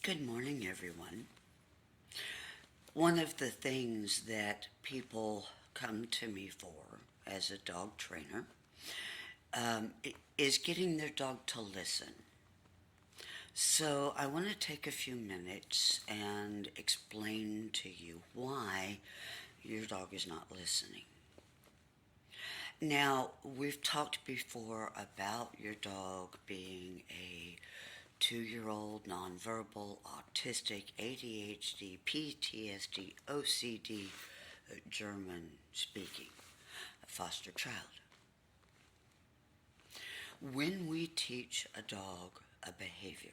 Good morning, everyone. One of the things that people come to me for as a dog trainer is getting their dog to listen. So I want to take a few minutes and explain to you why your dog is not listening. Now, we've talked before about your dog being a 2-year-old nonverbal, autistic, ADHD, PTSD, OCD, German speaking, foster child. When we teach a dog a behavior,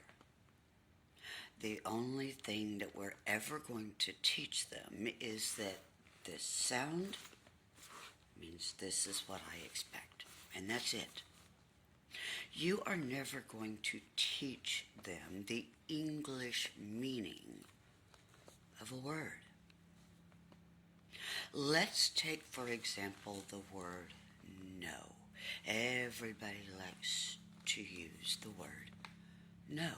the only thing that we're ever going to teach them is that this sound means this is what I expect, and that's it. You are never going to teach them the English meaning of a word. Let's take, for example, the word no. Everybody likes to use the word no.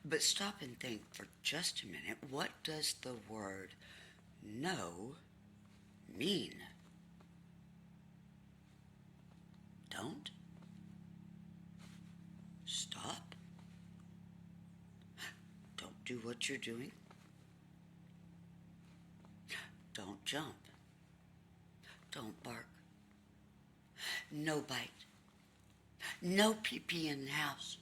But stop and think for just a minute. What does the word no mean? Don't. Stop. Don't do what you're doing. Don't jump. Don't bark. No bite. No pee-pee in the house.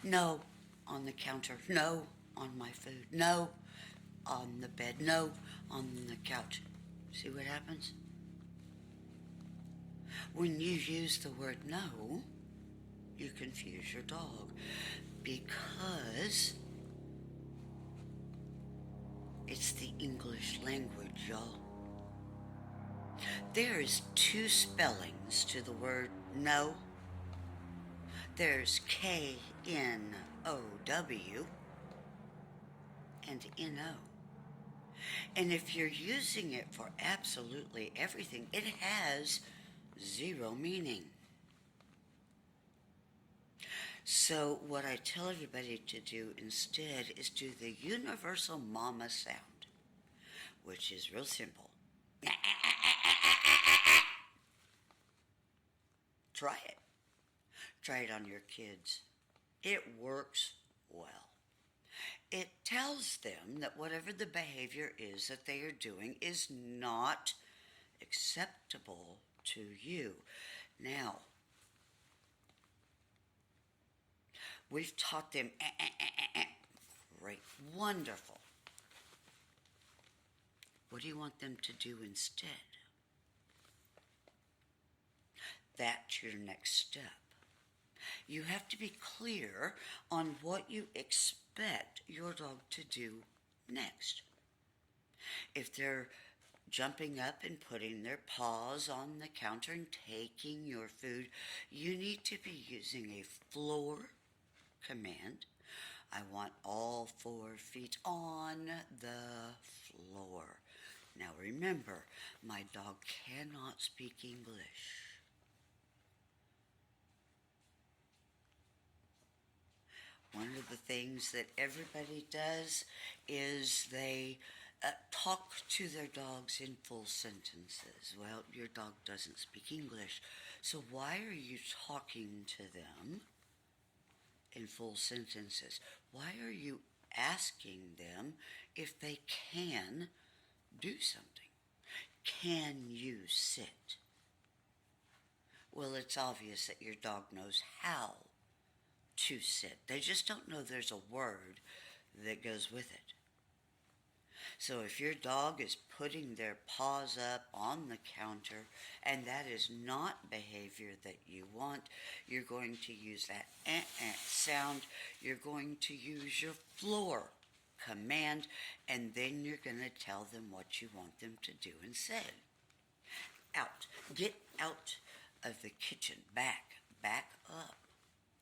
No on the counter. No on my food. No on the bed. No on the couch. See what happens? When you use the word no, you confuse your dog because it's the English language, y'all. There is two spellings to the word no. There's K-N-O-W and N-O. And if you're using it for absolutely everything, it has zero meaning. So what I tell everybody to do instead is do the universal mama sound, which is real simple. Try it. Try it on your kids. It works well. It tells them that whatever the behavior is that they are doing is not acceptable to you. Now, we've taught them, great, wonderful. What do you want them to do instead? That's your next step. You have to be clear on what you expect your dog to do next. If they're jumping up and putting their paws on the counter and taking your food, you need to be using a floor command. I want all 4 feet on the floor. Now remember, my dog cannot speak English. One of the things that everybody does is they talk to their dogs in full sentences. Well, your dog doesn't speak English, so why are you talking to them in full sentences? Why are you asking them if they can do something? Can you sit? Well, it's obvious that your dog knows how to sit. They just don't know there's a word that goes with it. So if your dog is putting their paws up on the counter and that is not behavior that you want, you're going to use that sound. You're going to use your floor command, and then you're going to tell them what you want them to do instead. Out. Get out of the kitchen. Back up.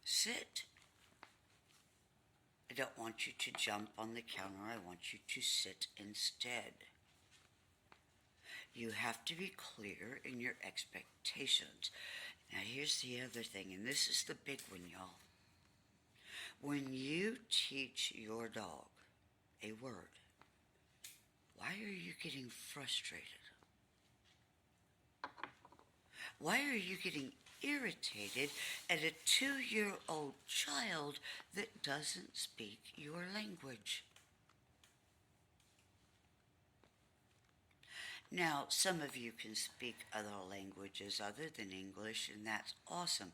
Sit. I don't want you to jump on the counter. I want you to sit instead. You have to be clear in your expectations. Now here's the other thing, and this is the big one, y'all. When you teach your dog a word, why are you getting frustrated? Why are you getting irritated at a 2-year-old child that doesn't speak your language? Now, some of you can speak other languages other than English, and that's awesome.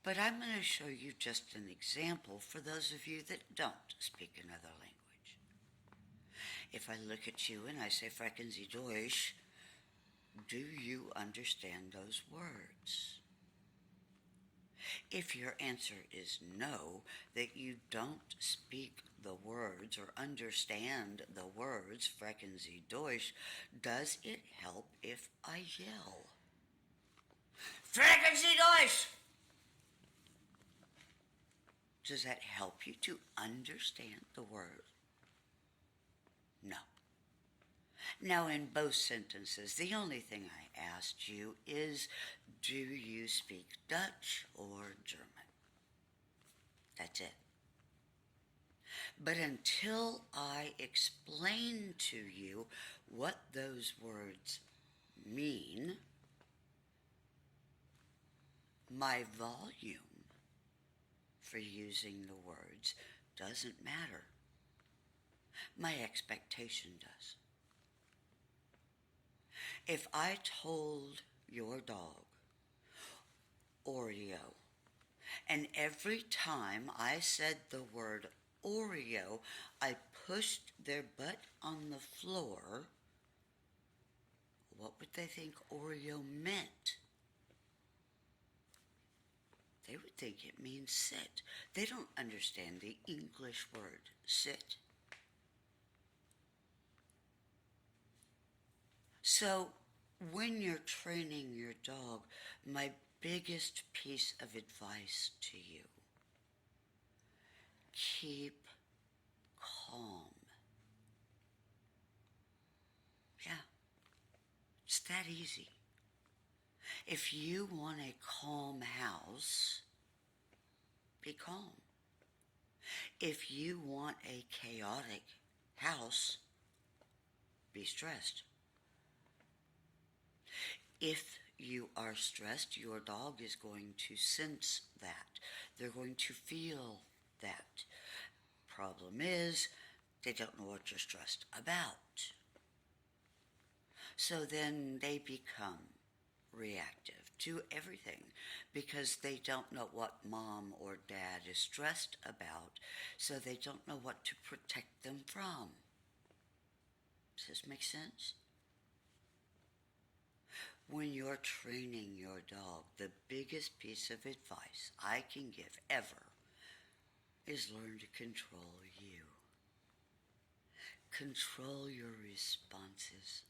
But I'm going to show you just an example for those of you that don't speak another language. If I look at you and I say, Sprechen Sie Deutsch, do you understand those words? If your answer is no, that you don't speak the words or understand the words, Sprechen Sie Deutsch, does it help if I yell? Sprechen Sie Deutsch! Does that help you to understand the word? No. Now, in both sentences, the only thing I asked you is, do you speak Dutch or German? That's it. But until I explain to you what those words mean, my volume for using the words doesn't matter. My expectation does. If I told your dog Oreo, and every time I said the word Oreo, I pushed their butt on the floor, what would they think Oreo meant? They would think it means sit. They don't understand the English word sit. So when you're training your dog, my biggest piece of advice to you, keep calm. Yeah, it's that easy. If you want a calm house, be calm. If you want a chaotic house, be stressed. If you are stressed, your dog is going to sense that. They're going to feel that. Problem is, they don't know what you're stressed about. So then they become reactive to everything because they don't know what mom or dad is stressed about, so they don't know what to protect them from. Does this make sense? When you're training your dog, the biggest piece of advice I can give ever is learn to control you. Control your responses.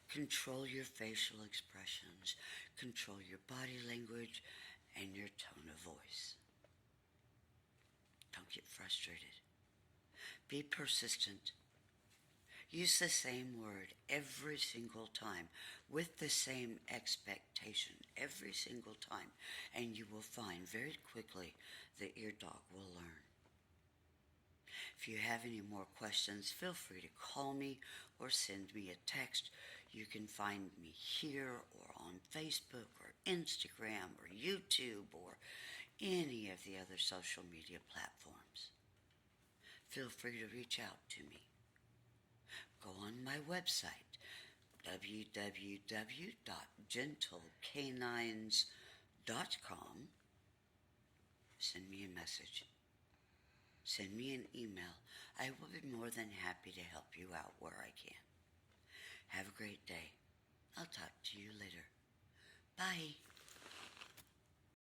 Control your facial expressions. Control your body language and your tone of voice. Don't get frustrated. Be persistent. Use the same word every single time with the same expectation every single time, and you will find very quickly that your dog will learn. If you have any more questions, feel free to call me or send me a text. You can find me here or on Facebook or Instagram or YouTube or any of the other social media platforms. Feel free to reach out to me. Go on my website, www.gentlecanines.com. Send me a message. Send me an email. I will be more than happy to help you out where I can. Have a great day. I'll talk to you later. Bye.